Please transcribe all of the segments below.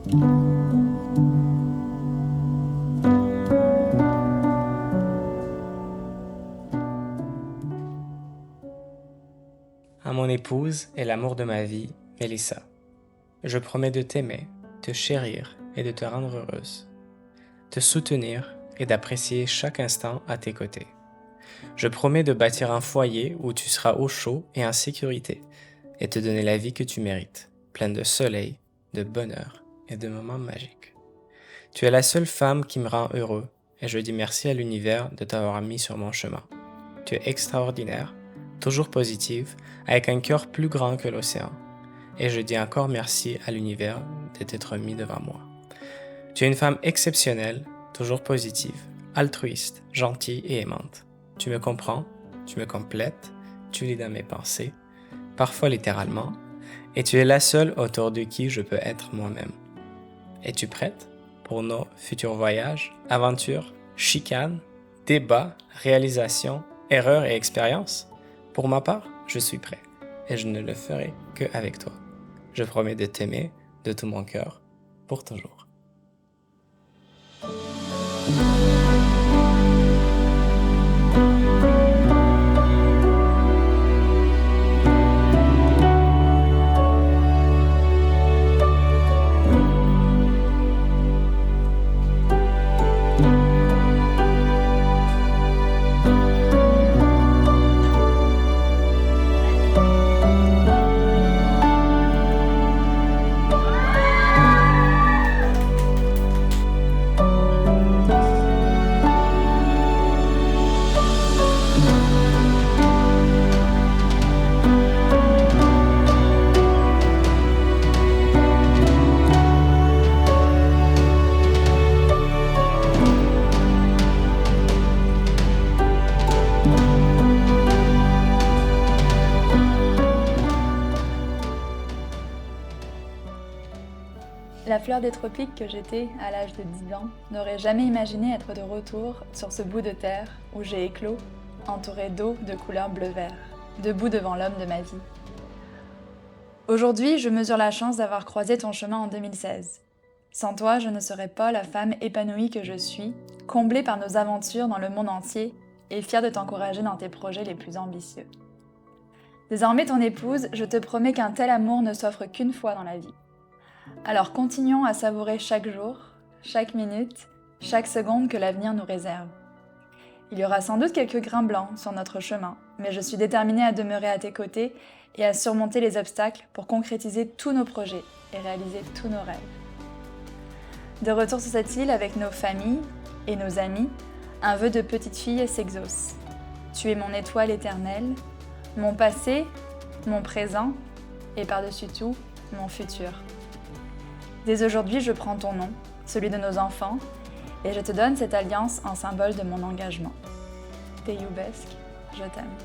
À mon épouse et l'amour de ma vie, Mélissa. Je promets de t'aimer, te chérir et de te rendre heureuse, te soutenir et d'apprécier chaque instant à tes côtés. Je promets de bâtir un foyer où tu seras au chaud et en sécurité et te donner la vie que tu mérites, pleine de soleil, de bonheur et de moments magiques. Tu es la seule femme qui me rend heureux et je dis merci à l'univers de t'avoir mis sur mon chemin. Tu es extraordinaire, toujours positive, avec un cœur plus grand que l'océan. Et je dis encore merci à l'univers de t'être mis devant moi. Tu es une femme exceptionnelle, toujours positive, altruiste, gentille et aimante. Tu me comprends, tu me complètes, tu lis dans mes pensées, parfois littéralement, et tu es la seule autour de qui je peux être moi-même. Es-tu prête pour nos futurs voyages, aventures, chicanes, débats, réalisations, erreurs et expériences? Pour ma part, je suis prêt, et je ne le ferai qu'avec toi. Je promets de t'aimer de tout mon cœur, pour toujours. La fleur des tropiques que j'étais à l'âge de 10 ans n'aurait jamais imaginé être de retour sur ce bout de terre où j'ai éclos, entouré d'eau de couleur bleu-vert, debout devant l'homme de ma vie. Aujourd'hui, je mesure la chance d'avoir croisé ton chemin en 2016. Sans toi, je ne serais pas la femme épanouie que je suis, comblée par nos aventures dans le monde entier et fière de t'encourager dans tes projets les plus ambitieux. Désormais ton épouse, je te promets qu'un tel amour ne s'offre qu'une fois dans la vie. Alors continuons à savourer chaque jour, chaque minute, chaque seconde que l'avenir nous réserve. Il y aura sans doute quelques grains blancs sur notre chemin, mais je suis déterminée à demeurer à tes côtés et à surmonter les obstacles pour concrétiser tous nos projets et réaliser tous nos rêves. De retour sur cette île avec nos familles et nos amis, un vœu de petite fille s'exauce. Tu es mon étoile éternelle, mon passé, mon présent et par-dessus tout, mon futur. Dès aujourd'hui, je prends ton nom, celui de nos enfants, et je te donne cette alliance en symbole de mon engagement. Teyoubesque, je t'aime.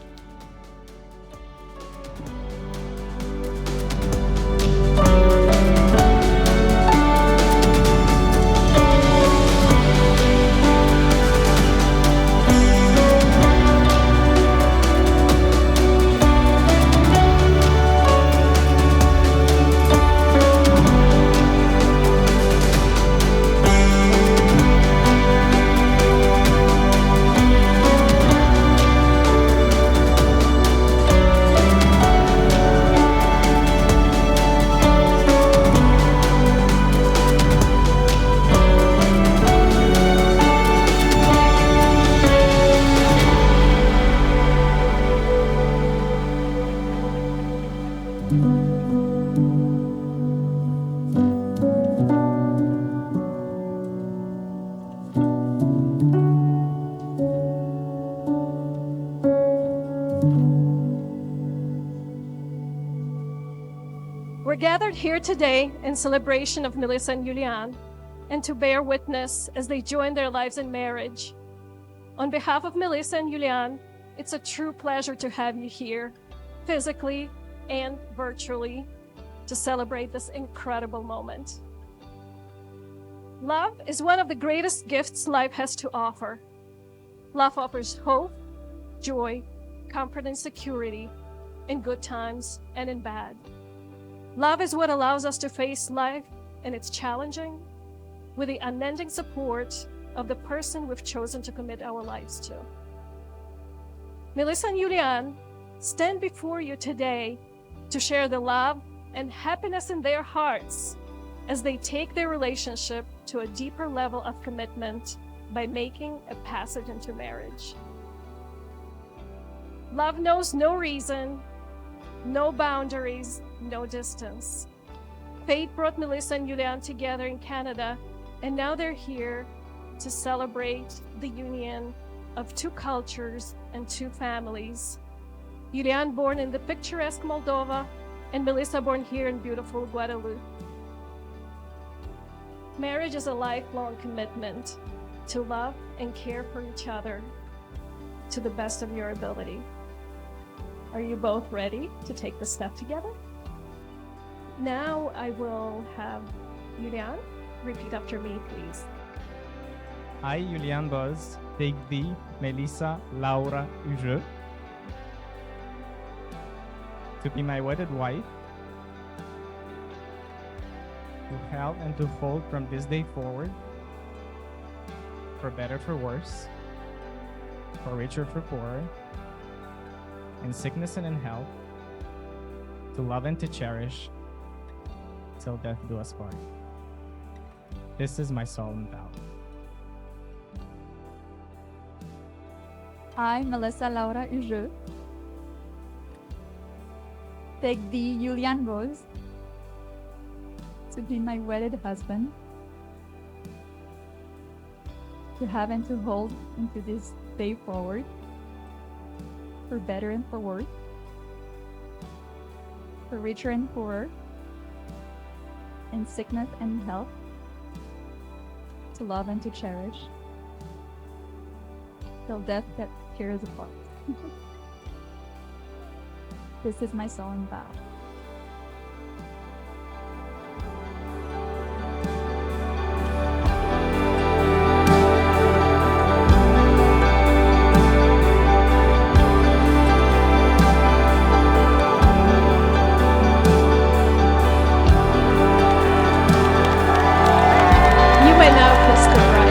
We're gathered here today in celebration of Melissa and Julian and to bear witness as they join their lives in marriage. On behalf of Melissa and Julian, it's a true pleasure to have you here, physically and virtually, to celebrate this incredible moment. Love is one of the greatest gifts life has to offer. Love offers hope, joy, comfort, and security in good times and in bad. Love is what allows us to face life and it's challenging, with the unending support of the person we've chosen to commit our lives to. Melissa and Julian stand before you today to share the love and happiness in their hearts as they take their relationship to a deeper level of commitment by making a passage into marriage. Love knows no reason, no boundaries, no distance. Fate brought Melissa and Julian together in Canada, and now they're here to celebrate the union of two cultures and two families. Julian born in the picturesque Moldova, and Melissa born here in beautiful Guadeloupe. Marriage is a lifelong commitment to love and care for each other to the best of your ability. Are you both ready to take the step together? Now I will have Julian repeat after me, please. I, Julian Buzz, take thee, Melissa Laura Uje, to be my wedded wife, to help and to hold from this day forward, for better, for worse, for richer, for poorer, in sickness and in health, to love and to cherish, till death do us part. This is my solemn vow. I, Melissa Laura Uje, take thee, Julian Rose, to be my wedded husband, to have and to hold into this day forward, for better and for worse, for richer and poorer, in sickness and health, to love and to cherish, till death that tear us apart. This is my solemn vow. You may now kiss goodbye.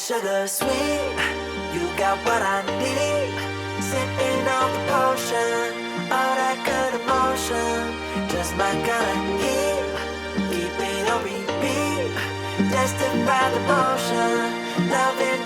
sugar sweet, you got what I need. Sipping on the potion, all that good emotion, just my kind of heat. Keep it on repeat, testify the motion, loving